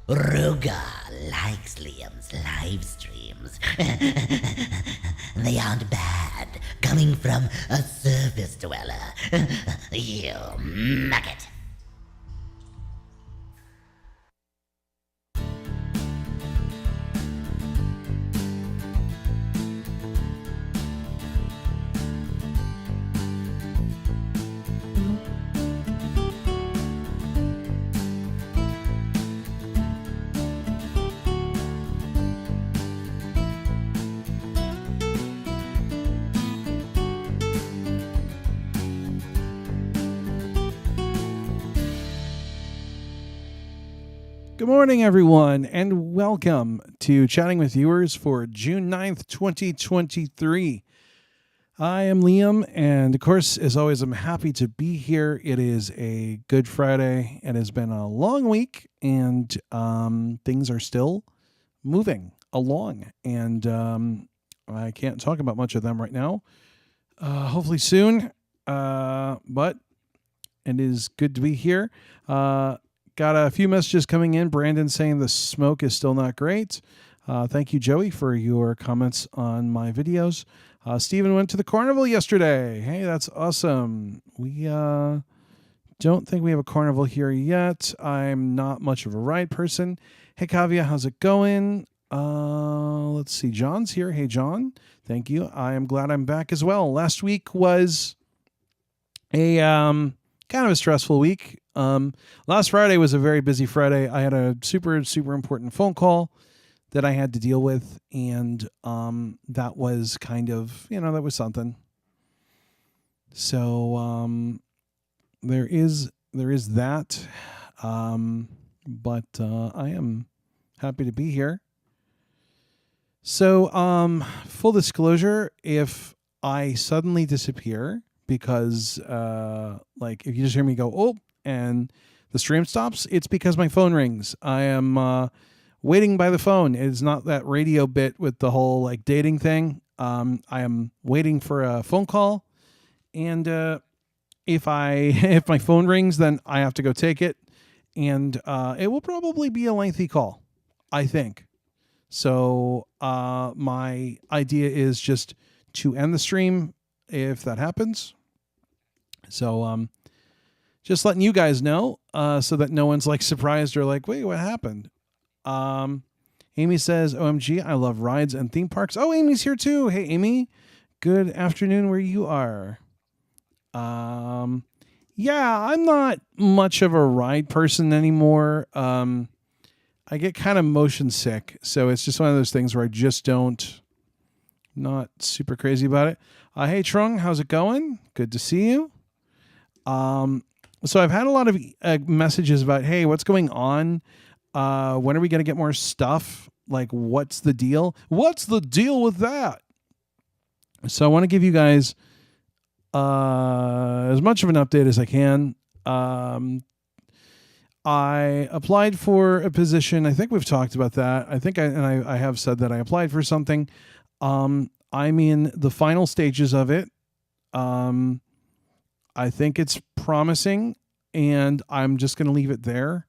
Ruga likes Liam's live streams. They aren't bad, coming from a surface dweller. You maggot. Good morning, everyone, and welcome to Chatting with Viewers for June 9th, 2023. I am Liam, and of course, as always, I'm happy to be here. It is a Good Friday. It has been a long week, and things are still moving along, and I can't talk about much of them right now. Hopefully soon, but it is good to be here. Got a few messages coming in. Brandon saying the smoke is still not great. Thank you, Joey, for your comments on my videos. Steven went to the carnival yesterday. Hey, that's awesome. We don't think we have a carnival here yet. I'm not much of a ride person. Hey, Kavya, how's it going? Let's see. John's here. Hey, John. Thank you. I am glad I'm back as well. Last week was a kind of a stressful week. Last Friday was a very busy Friday. I had a super important phone call that I had to deal with, and that was kind of, that was something. So there is that, but I am happy to be here. So full disclosure, if I suddenly disappear because if you just hear me go, oh, and the stream stops, it's because my phone rings. I am waiting by the phone. It's not that radio bit with the whole dating thing. I am waiting for a phone call, and if my phone rings, then I have to go take it, and it will probably be a lengthy call, I think. So my idea is just to end the stream if that happens. So just letting you guys know so that no one's surprised or wait, what happened? Amy says, OMG, I love rides and theme parks. Oh, Amy's here too. Hey, Amy. Good afternoon where you are. Yeah, I'm not much of a ride person anymore. I get kind of motion sick. So it's just one of those things where I just not super crazy about it. Hey, Trung, how's it going? Good to see you. So I've had a lot of messages about, hey, what's going on? When are we going to get more stuff? What's the deal? What's the deal with that? So I want to give you guys as much of an update as I can. I applied for a position. I think we've talked about that. I have said that I applied for something. I'm in the final stages of it. I think it's promising, and I'm just going to leave it there.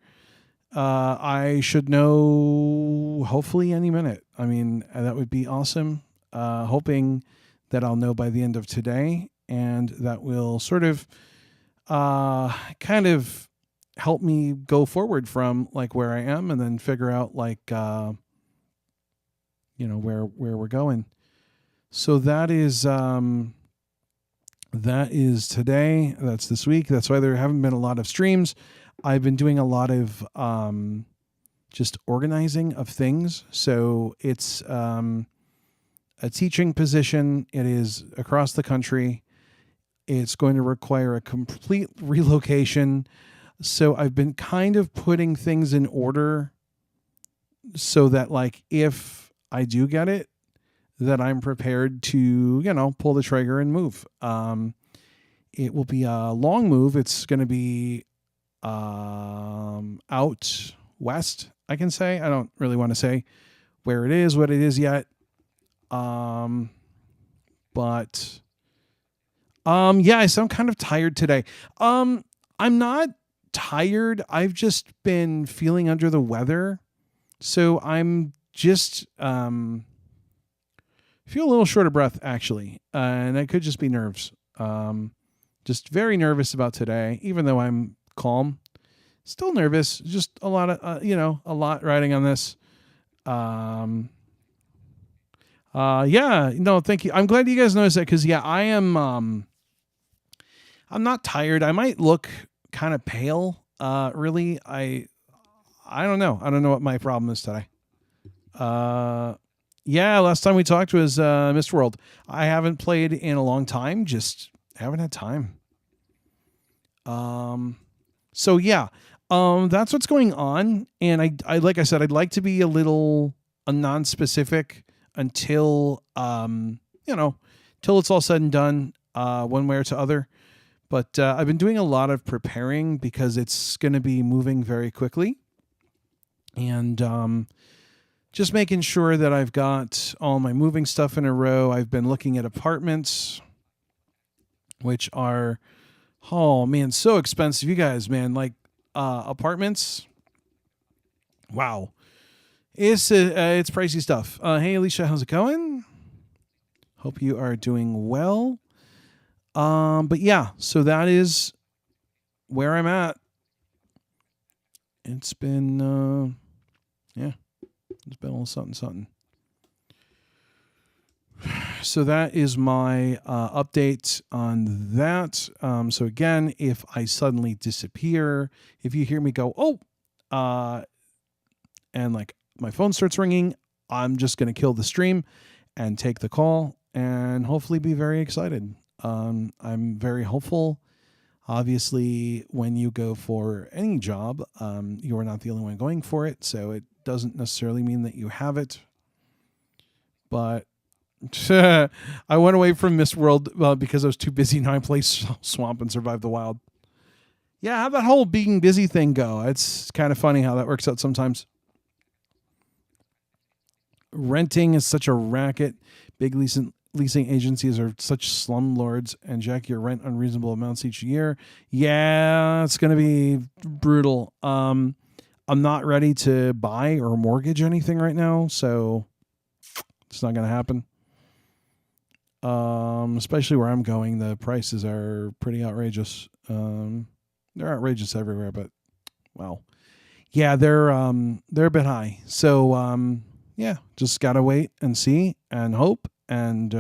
I should know hopefully any minute. I mean, that would be awesome. Hoping that I'll know by the end of today, and that will sort of kind of help me go forward from where I am, and then figure out where we're going. So that is today. That's this week. That's why there haven't been a lot of streams. I've been doing a lot of just organizing of things. So it's a teaching position. It is across the country. It's going to require a complete relocation. So I've been kind of putting things in order so that if I do get it, that I'm prepared to, pull the trigger and move. It will be a long move. It's going to be out west, I can say. I don't really want to say where it is, what it is yet. But yeah, so I'm kind of tired today. I'm not tired. I've just been feeling under the weather. So I'm just feel a little short of breath actually, and that could just be nerves. Just very nervous about today, even though I'm calm. Still nervous. Just a lot of a lot riding on this. Yeah, no, thank you. I'm glad you guys noticed that because yeah, I am. I'm not tired. I might look kind of pale. Really, I don't know. I don't know what my problem is today. Yeah, last time we talked was Mist World. I haven't played in a long time. Just haven't had time. So yeah, that's what's going on. And I like I said, I'd like to be a little non-specific until till it's all said and done, one way or to other. But I've been doing a lot of preparing because it's going to be moving very quickly, and just making sure that I've got all my moving stuff in a row. I've been looking at apartments, which are, oh man, so expensive. You guys, man, like apartments. Wow, it's pricey stuff. Hey, Alicia, how's it going? Hope you are doing well. But yeah, so that is where I'm at. It's been it's been a little something. So that is my update on that. So again, if I suddenly disappear, if you hear me go, and like my phone starts ringing, I'm just going to kill the stream and take the call and hopefully be very excited. I'm very hopeful. Obviously, when you go for any job, you are not the only one going for it, so it doesn't necessarily mean that you have it. But I went away from Mist World because I was too busy. Now I play Swamp and Survive the Wild. Yeah, how'd that whole being busy thing go? It's kind of funny how that works out sometimes. Renting is such a racket. Big leasing agencies are such slumlords and jack your rent unreasonable amounts each year. Yeah, it's going to be brutal. I'm not ready to buy or mortgage anything right now, so it's not going to happen. Especially where I'm going, the prices are pretty outrageous. They're outrageous everywhere, but wow. Yeah, they're a bit high. So yeah, just got to wait and see and hope. And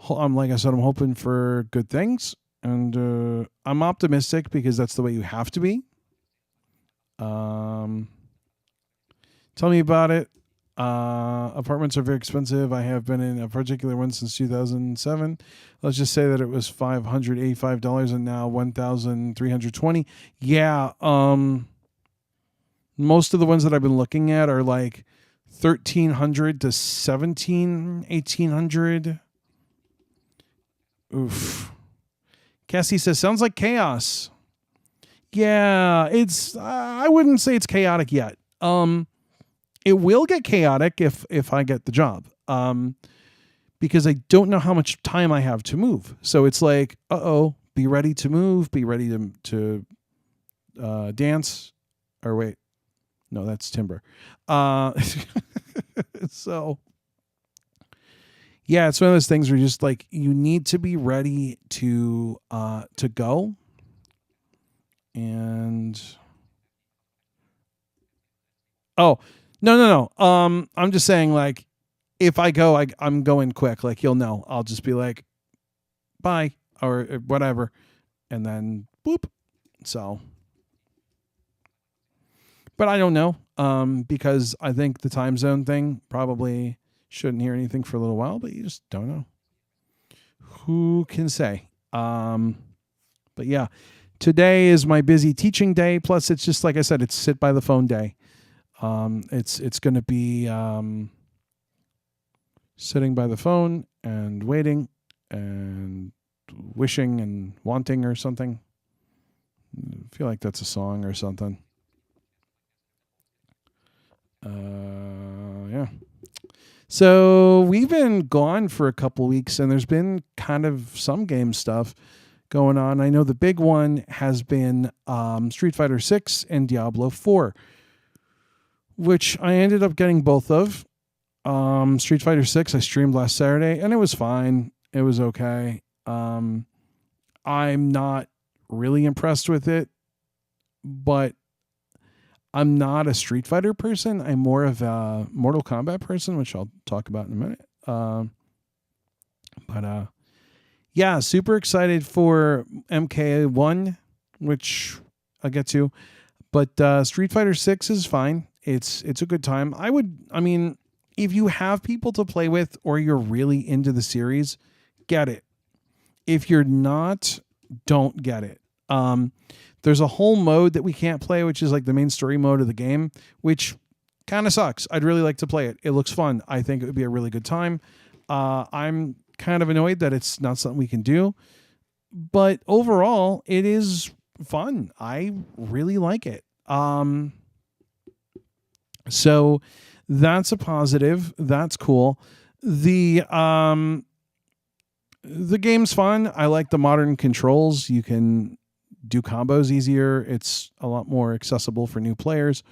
like I said, I'm hoping for good things, and I'm optimistic because that's the way you have to be. Tell me about it. Apartments are very expensive. I have been in a particular one since 2007. Let's just say that it was $585 and now $1,320. Yeah. Most of the ones that I've been looking at are like 1,300 to 1,800. Oof. Cassie says, sounds like chaos. Yeah, it's, I wouldn't say it's chaotic yet. It will get chaotic if I get the job. Because I don't know how much time I have to move. So it's like, be ready to move, be ready to dance. Or wait. No, that's timber. So yeah, it's one of those things where you're just like, you need to be ready to go. And no. I'm just saying, like, if I go, I'm going quick. Like, you'll know. I'll just be like, bye or whatever, and then boop. So. But I don't know, because I think the time zone thing probably shouldn't hear anything for a little while, but you just don't know. Who can say? But yeah, today is my busy teaching day. Plus, it's just like I said, it's sit by the phone day. It's going to be sitting by the phone and waiting and wishing and wanting or something. I feel like that's a song or something. Yeah. So we've been gone for a couple weeks, and there's been kind of some game stuff going on. I know the big one has been Street Fighter 6 and Diablo 4. which I ended up getting both of. Street Fighter 6 I streamed last Saturday and it was fine. It was okay. I'm not really impressed with it, but I'm not a Street Fighter person. I'm more of a Mortal Kombat person, which I'll talk about in a minute. But yeah, super excited for MK1, which I'll get to. But Street Fighter 6 is fine. It's a good time. I mean, if you have people to play with or you're really into the series, get it. If you're not, don't get it. There's a whole mode that we can't play, which is like the main story mode of the game, which kind of sucks. I'd really like to play it. It looks fun. I think it would be a really good time. I'm kind of annoyed that it's not something we can do, but overall it is fun. I really like it. So that's a positive. That's cool. The game's fun. I like the modern controls. You can do combos easier. It's a lot more accessible for new players.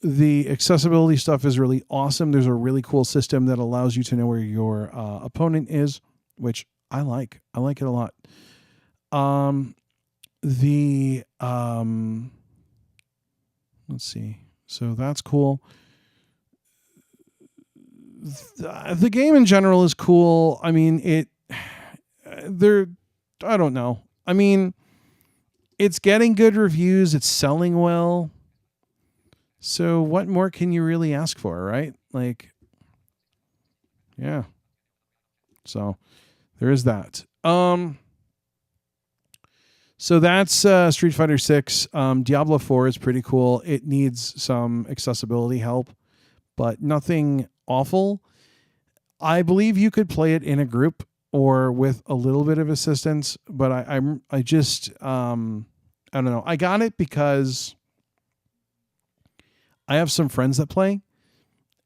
The accessibility stuff is really awesome. There's a really cool system that allows you to know where your opponent is, which I like. I like it a lot. Let's see. So that's cool. The game in general is cool. I mean, I don't know. I mean, it's getting good reviews. It's selling well. So what more can you really ask for, right? Like, yeah. So there is that. So that's Street Fighter 6. Diablo 4 is pretty cool. It needs some accessibility help, but nothing awful. I believe you could play it in a group or with a little bit of assistance, but I don't know. I got it because I have some friends that play,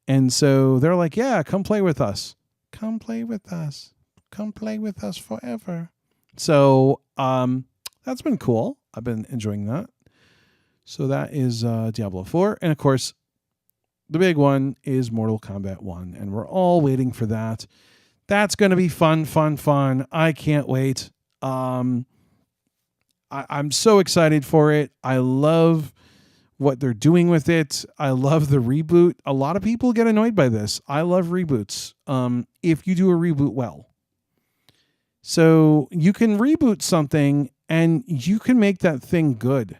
and so they're like, "Yeah, come play with us. Come play with us. Come play with us forever." So that's been cool. I've been enjoying that. So that is Diablo 4, and of course, the big one is Mortal Kombat 1, and we're all waiting for that. That's going to be fun. I can't wait. I'm so excited for it. I love what they're doing with it. I love the reboot. A lot of people get annoyed by this. I love reboots. If you do a reboot well. So you can reboot something and you can make that thing good.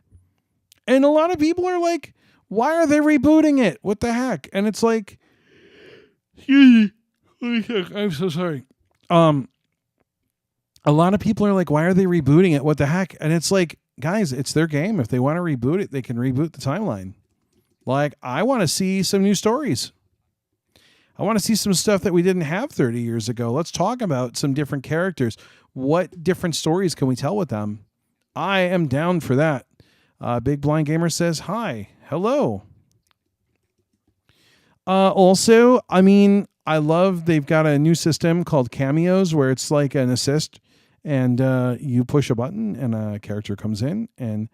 And a lot of people are like, why are they rebooting it? What the heck? And it's like, I'm so sorry. A lot of people are like, why are they rebooting it? What the heck? And it's like, guys, it's their game. If they want to reboot it, they can reboot the timeline. Like, I want to see some new stories. I want to see some stuff that we didn't have 30 years ago. Let's talk about some different characters. What different stories can we tell with them? I am down for that. Big Blind Gamer says, hi. Hello. Also, I mean, I love they've got a new system called cameos where it's like an assist and you push a button and a character comes in and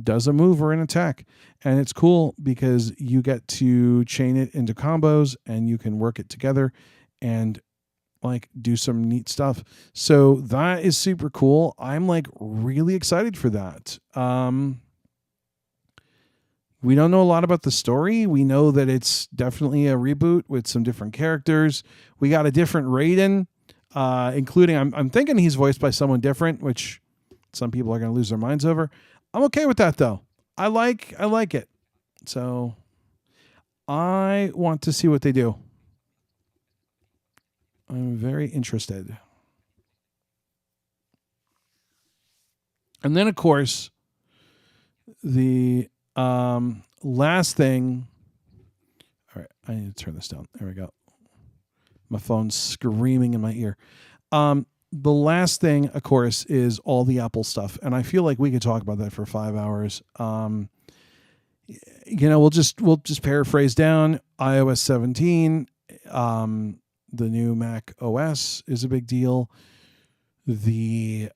does a move or an attack. And it's cool because you get to chain it into combos and you can work it together and like do some neat stuff. So that is super cool. I'm like really excited for that. We don't know a lot about the story. We know that it's definitely a reboot with some different characters. We got a different Raiden, including I'm thinking he's voiced by someone different, which some people are going to lose their minds over. I'm okay with that though. I like it. So I want to see what they do. I'm very interested. And then of course, the last thing. All right, I need to turn this down. There we go. My phone's screaming in my ear. The last thing, of course, is all the Apple stuff, and I feel like we could talk about that for 5 hours. We'll just paraphrase down iOS 17. The new Mac OS is a big deal. We've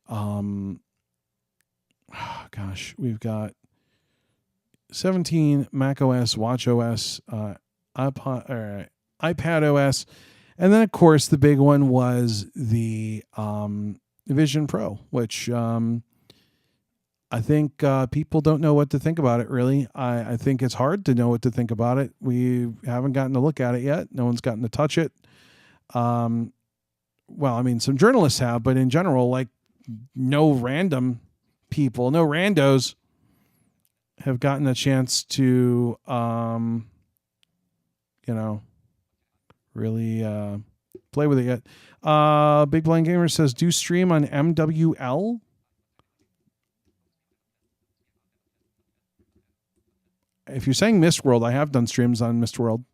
got 17, Mac OS, Watch OS, iPad OS. And then, of course, the big one was the Vision Pro, which I think people don't know what to think about it, really. I think it's hard to know what to think about it. We haven't gotten to look at it yet. No one's gotten to touch it. Well, I mean, some journalists have, but in general, like, no random people, no randos have gotten a chance to, really play with it yet. Big Blind Gamer says, do stream on MWL? If you're saying Mistworld, I have done streams on Mistworld.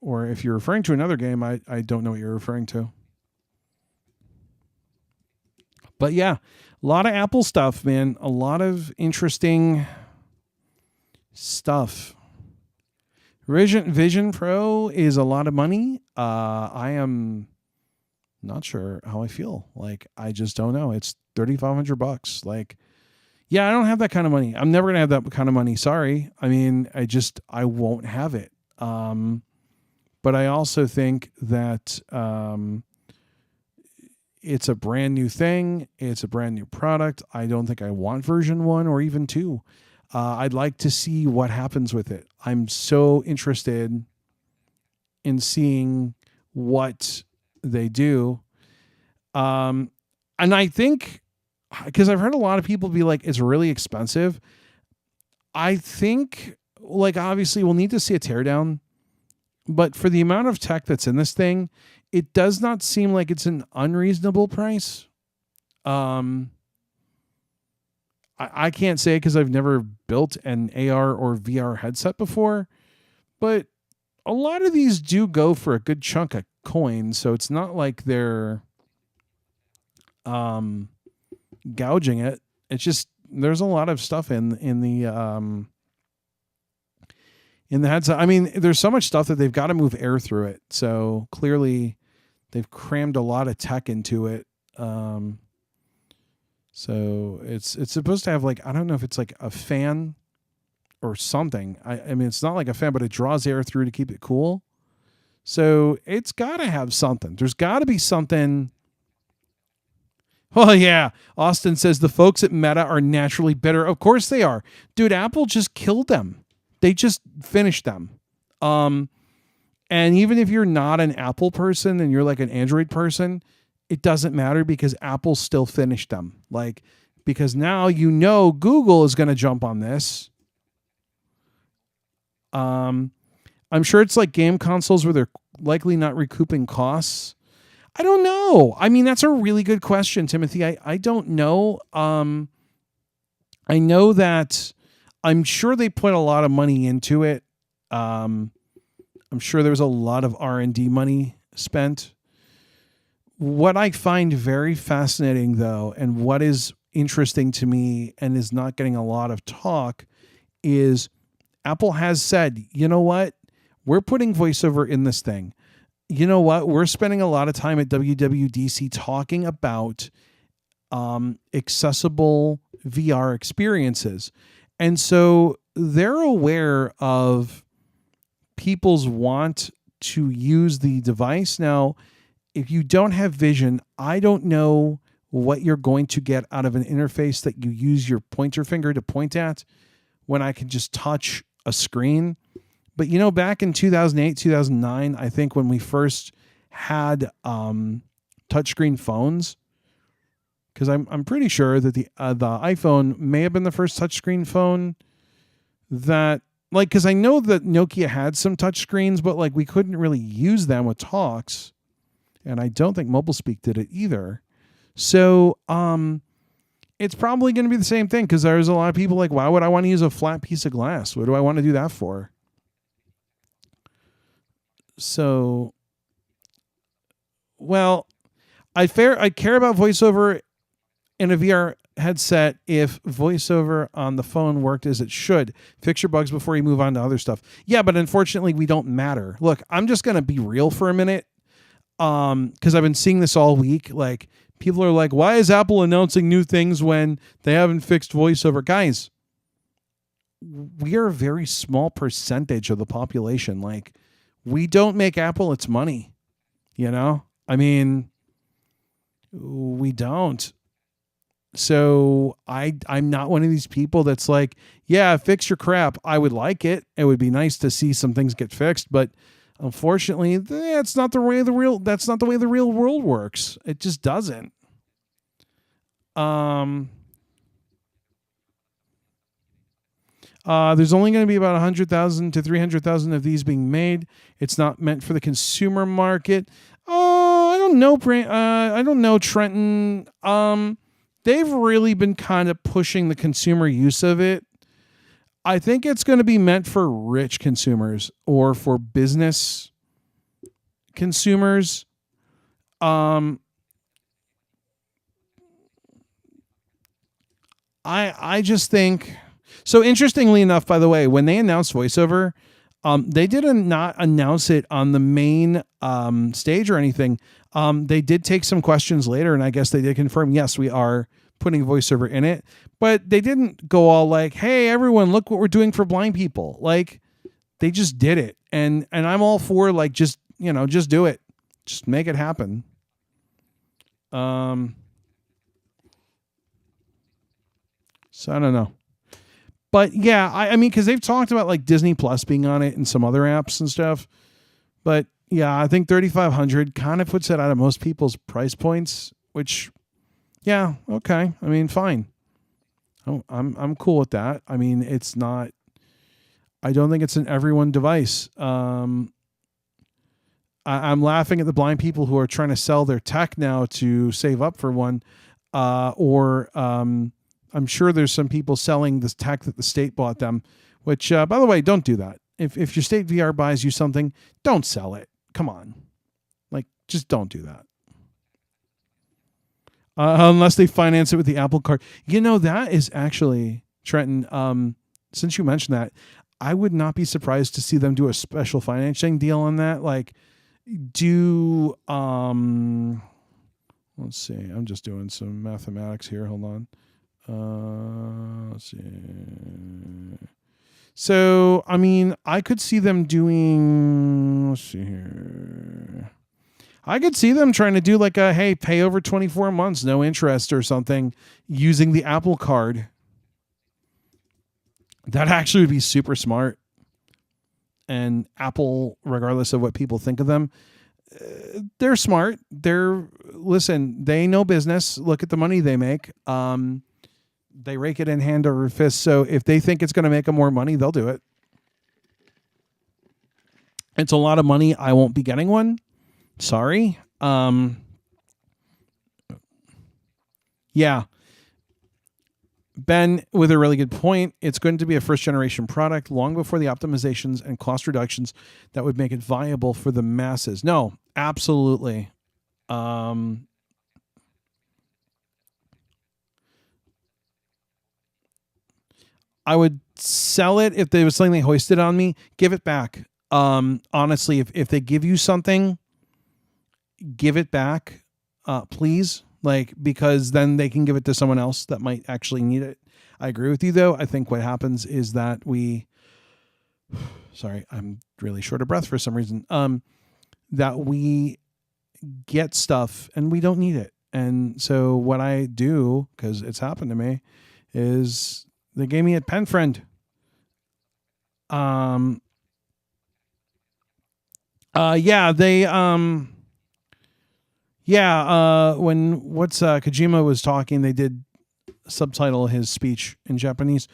Or if you're referring to another game, I don't know what you're referring to. But yeah, a lot of Apple stuff, man. A lot of interesting stuff. Vision Pro is a lot of money. I am not sure how I feel. Like, I just don't know. It's $3,500. Like, yeah, I don't have that kind of money. I'm never going to have that kind of money. Sorry. I mean, I won't have it. But I also think that it's a brand new thing. It's a brand new product. I don't think I want version 1 or even 2. I'd like to see what happens with it. I'm so interested in seeing what they do. And I think, because I've heard a lot of people be like, it's really expensive. I think, like, obviously we'll need to see a teardown, but for the amount of tech that's in this thing, it does not seem like it's an unreasonable price. I can't say because I've never built an AR or VR headset before, but a lot of these do go for a good chunk of coin. So it's not like they're gouging it. It's just, there's a lot of stuff in the headset. I mean, there's so much stuff that they've got to move air through it. So clearly they've crammed a lot of tech into it. So it's supposed to have, like, I don't know if it's like a fan or something. I mean, it's not like a fan, but it draws air through to keep it cool. So it's got to have something. There's got to be something. Oh, yeah. Austin says the folks at Meta are naturally bitter. Of course they are. Dude, Apple just killed them. They just finished them. And even if you're not an Apple person and you're like an Android person, it doesn't matter because Apple still finished them. Like, because now Google is going to jump on this. I'm sure it's like game consoles where they're likely not recouping costs. I don't know. I mean, that's a really good question, Timothy. I don't know. I know that I'm sure they put a lot of money into it. I'm sure there was a lot of R&D money spent. What I find very fascinating, though, and what is interesting to me and is not getting a lot of talk, is Apple has said, you know what? We're putting voiceover in this thing. You know what? We're spending a lot of time at WWDC talking about accessible VR experiences. And so they're aware of people's want to use the device. Now, if you don't have vision, I don't know what you're going to get out of an interface that you use your pointer finger to point at when I can just touch a screen. But, back in 2008, 2009, I think when we first had touchscreen phones, because I'm pretty sure that the iPhone may have been the first touchscreen phone that, like, because I know that Nokia had some touchscreens, but like we couldn't really use them with talks. And I don't think MobileSpeak did it either. So it's probably going to be the same thing, because there's a lot of people like, why would I want to use a flat piece of glass? What do I want to do that for? So, well, I care about voiceover in a VR headset if voiceover on the phone worked as it should. Fix your bugs before you move on to other stuff. Yeah, but unfortunately, we don't matter. Look, I'm just going to be real for a minute. Because I've been seeing this all week. Like, People are like, why is Apple announcing new things when they haven't fixed voiceover? Guys, we are a very small percentage of the population. Like, we don't make Apple its money. You know? I mean, we don't. So I'm not one of these people that's like, yeah, fix your crap. I would like it. It would be nice to see some things get fixed, but unfortunately, that's not the way the real world works. It just doesn't. There's only going to be about 100,000 to 300,000 of these being made. It's not meant for the consumer market. I don't know, I don't know, Trenton. They've really been kind of pushing the consumer use of it. I think it's going to be meant for rich consumers or for business consumers. I just think so. Interestingly enough, by the way, when they announced voiceover, they did not announce it on the main stage or anything. They did take some questions later, and I guess they did confirm, yes, we are putting voiceover in it. But they didn't go all like, hey, everyone, look what we're doing for blind people. Like, they just did it. And I'm all for, like, just do it. Just make it happen. So I don't know. But yeah, I mean, because they've talked about like Disney Plus being on it and some other apps and stuff. But yeah, I think 3,500 kind of puts it out of most people's price points, which, yeah, okay. I mean, fine. Oh, I'm cool with that. I mean, it's not. I don't think it's an everyone device. I'm laughing at the blind people who are trying to sell their tech now to save up for one, I'm sure there's some people selling this tech that the state bought them, which, by the way, don't do that. If your state VR buys you something, don't sell it. Come on. Like, just don't do that. Unless they finance it with the Apple Card. You know, that is actually, Trenton, since you mentioned that, I would not be surprised to see them do a special financing deal on that. Like, let's see. I'm just doing some mathematics here. Hold on. Let's see. So, I mean, I could see them doing, let's see here. I could see them trying to do like a, hey, pay over 24 months, no interest or something using the Apple Card. That actually would be super smart. And Apple, regardless of what people think of them, they're smart. Listen, they know business. Look at the money they make. They rake it in hand over fist. So if they think it's going to make them more money, they'll do it. It's a lot of money. I won't be getting one. Sorry. Yeah. Ben, with a really good point, it's going to be a first generation product long before the optimizations and cost reductions that would make it viable for the masses. No, absolutely. I would sell it if there was something they hoisted on me. Give it back. Honestly, if they give you something, give it back, please. Like, because then they can give it to someone else that might actually need it. I agree with you, though. I think what happens is that sorry, I'm really short of breath for some reason. That we get stuff and we don't need it. And so what I do, because it's happened to me, is they gave me a pen friend. When Kojima was talking, they did subtitle his speech in Japanese.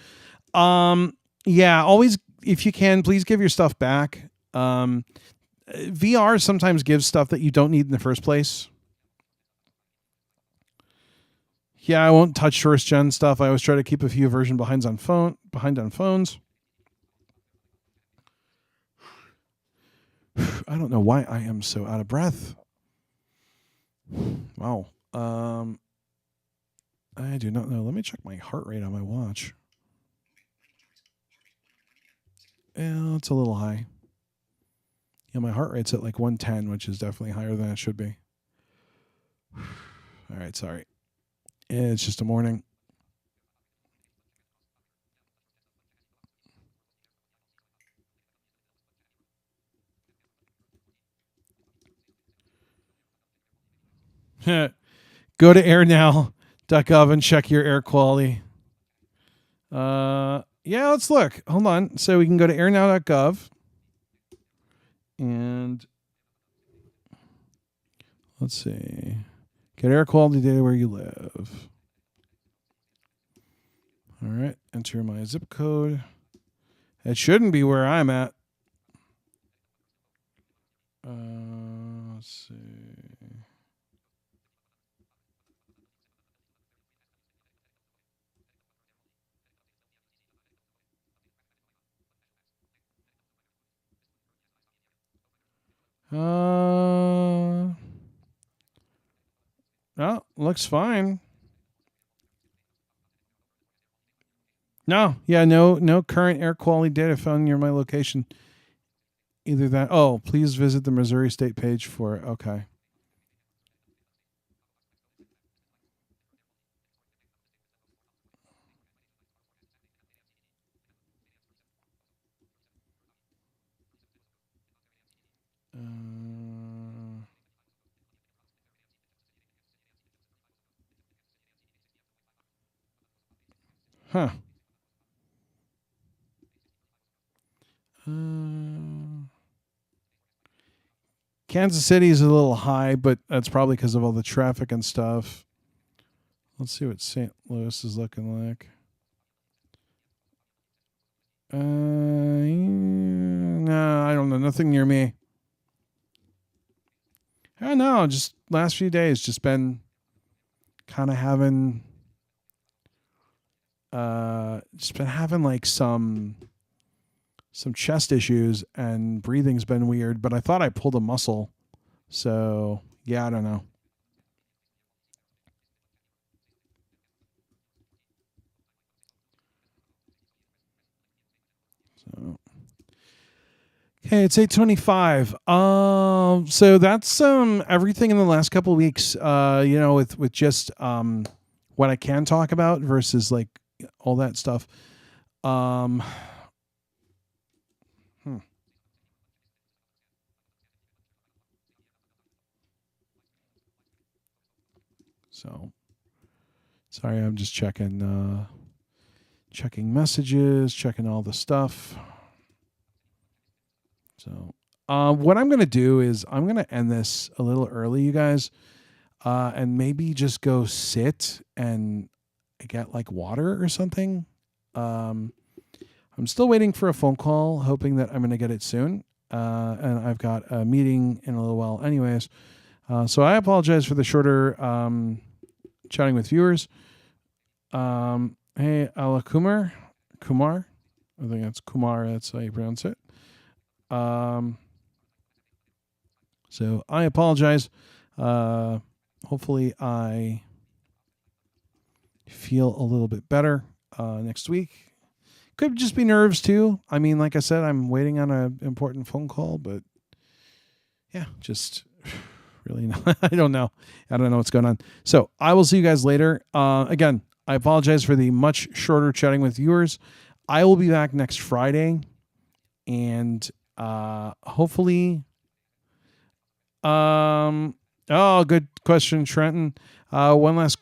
Always, if you can, please give your stuff back. VR sometimes gives stuff that you don't need in the first place. Yeah, I won't touch first gen stuff. I always try to keep a few version behind on phones. I don't know why I am so out of breath. Wow. I do not know. Let me check my heart rate on my watch. Yeah, it's a little high. Yeah, my heart rate's at like 110, which is definitely higher than it should be. All right, sorry. It's just a morning. Go to airnow.gov and check your air quality. Yeah, let's look. Hold on. So we can go to airnow.gov and let's see. Get air quality data where you live. All right. Enter my zip code. It shouldn't be where I'm at. Let's see. No, looks fine. No, yeah, no current air quality data found near my location. Either that. Oh, please visit the Missouri State page for. Okay. Huh. Kansas City is a little high, but that's probably because of all the traffic and stuff. Let's see what St. Louis is looking like. No, I don't know. Nothing near me. I don't know. Just last few days, just been kind of having, like some chest issues, and breathing's been weird. But I thought I pulled a muscle, so yeah, I don't know. So. Okay, it's 8:25. So that's everything in the last couple of weeks. With just what I can talk about versus like all that stuff. So sorry, I'm just checking messages, checking all the stuff. So, what I'm going to do is I'm going to end this a little early, you guys, and maybe just go sit and get like water or something. I'm still waiting for a phone call, hoping that I'm going to get it soon. And I've got a meeting in a little while anyways. So I apologize for the shorter chatting with viewers. Hey, Ala Kumar. I think that's Kumar. That's how you pronounce it. So I apologize. Hopefully I feel a little bit better next week. Could just be nerves too. I mean, like I said, I'm waiting on an important phone call, but yeah, just really not. I don't know what's going on. So I will see you guys later. Again, I apologize for the much shorter chatting with viewers. I will be back next Friday, and hopefully, good question, Trenton. One last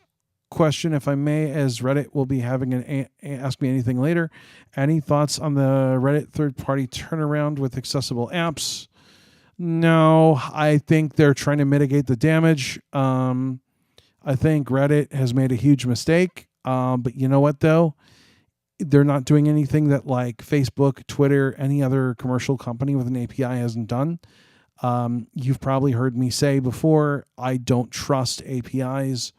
question, if I may, as Reddit will be having an Ask Me Anything later. Any thoughts on the Reddit third-party turnaround with accessible apps? No, I think they're trying to mitigate the damage. I think Reddit has made a huge mistake. But you know what, though? They're not doing anything that like Facebook, Twitter, any other commercial company with an API hasn't done. You've probably heard me say before, I don't trust APIs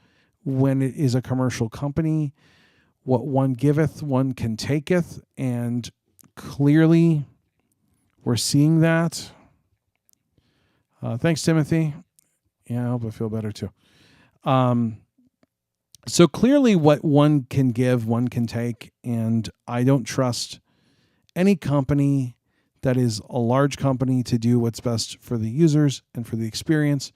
when it is a commercial company. What one giveth, one can taketh. And clearly we're seeing that. Thanks, Timothy. Yeah, I hope I feel better too. So clearly what one can give, one can take, and I don't trust any company that is a large company to do what's best for the users and for the experience.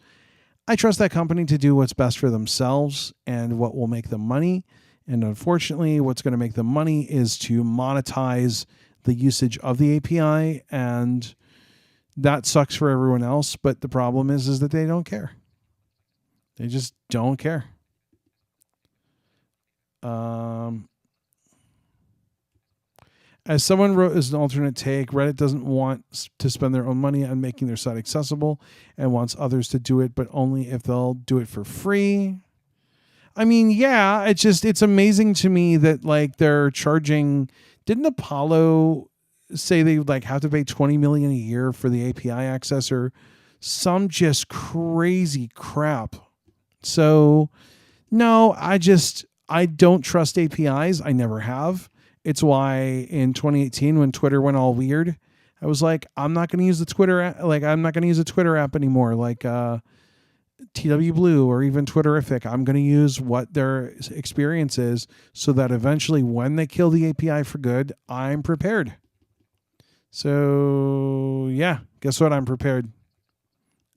I trust that company to do what's best for themselves and what will make them money. And unfortunately, what's going to make them money is to monetize the usage of the API, and that sucks for everyone else. But the problem is that they don't care. They just don't care. As someone wrote as an alternate take, Reddit doesn't want to spend their own money on making their site accessible and wants others to do it, but only if they'll do it for free. I mean, yeah, it's amazing to me that like they're charging. Didn't Apollo say they like have to pay $20 million a year for the API access or some just crazy crap? So no, I don't trust APIs. I never have. It's why in 2018, when Twitter went all weird, I was like, I'm not going to use the Twitter app. Like, I'm not going to use a Twitter app anymore. Like, TW Blue or even Twitterific. I'm going to use what their experience is so that eventually when they kill the API for good, I'm prepared. So yeah, guess what? I'm prepared.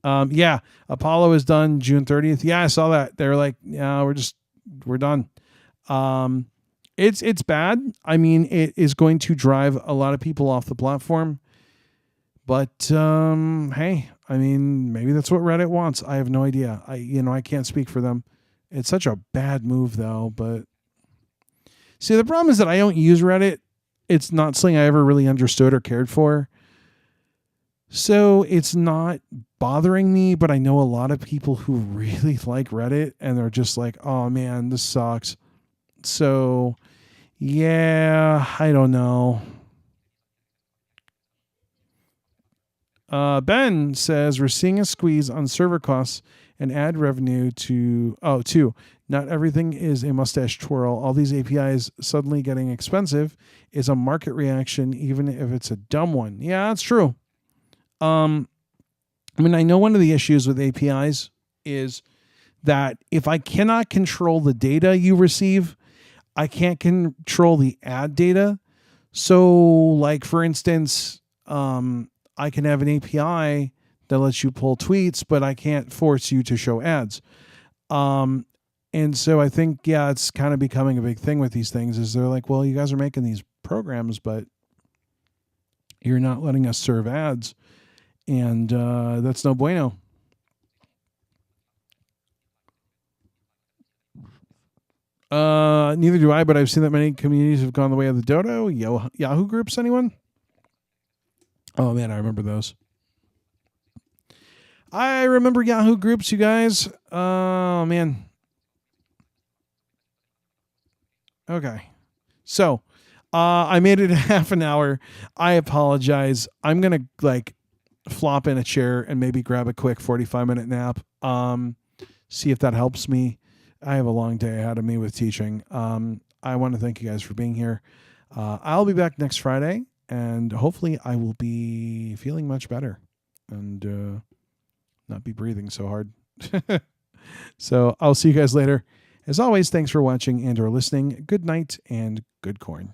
Yeah, Apollo is done June 30th. Yeah, I saw that. They're like, yeah, we're done. It's bad. I mean, it is going to drive a lot of people off the platform. But hey, I mean, maybe that's what Reddit wants. I have no idea. I can't speak for them. It's such a bad move though, but see, the problem is that I don't use Reddit. It's not something I ever really understood or cared for. So it's not bothering me, but I know a lot of people who really like Reddit and they're just like, oh man, this sucks. So yeah, I don't know. Ben says we're seeing a squeeze on server costs and ad revenue too. Not everything is a mustache twirl. All these APIs suddenly getting expensive is a market reaction, even if it's a dumb one. Yeah, that's true. I mean, I know one of the issues with APIs is that if I cannot control the data you receive, I can't control the ad data. So, like, for instance, I can have an API that lets you pull tweets, but I can't force you to show ads. And so I think, yeah, it's kind of becoming a big thing with these things is they're like, well, you guys are making these programs, but you're not letting us serve ads. And that's no bueno. Neither do I, but I've seen that many communities have gone the way of the dodo. Yahoo groups, anyone? Oh, man, I remember those. I remember Yahoo groups, you guys. Oh, man. Okay. So, I made it half an hour. I apologize. I'm going to, flop in a chair and maybe grab a quick 45-minute nap. See if that helps me. I have a long day ahead of me with teaching. I want to thank you guys for being here. I'll be back next Friday, and hopefully I will be feeling much better and not be breathing so hard. So I'll see you guys later. As always, thanks for watching and or listening. Good night and good corn.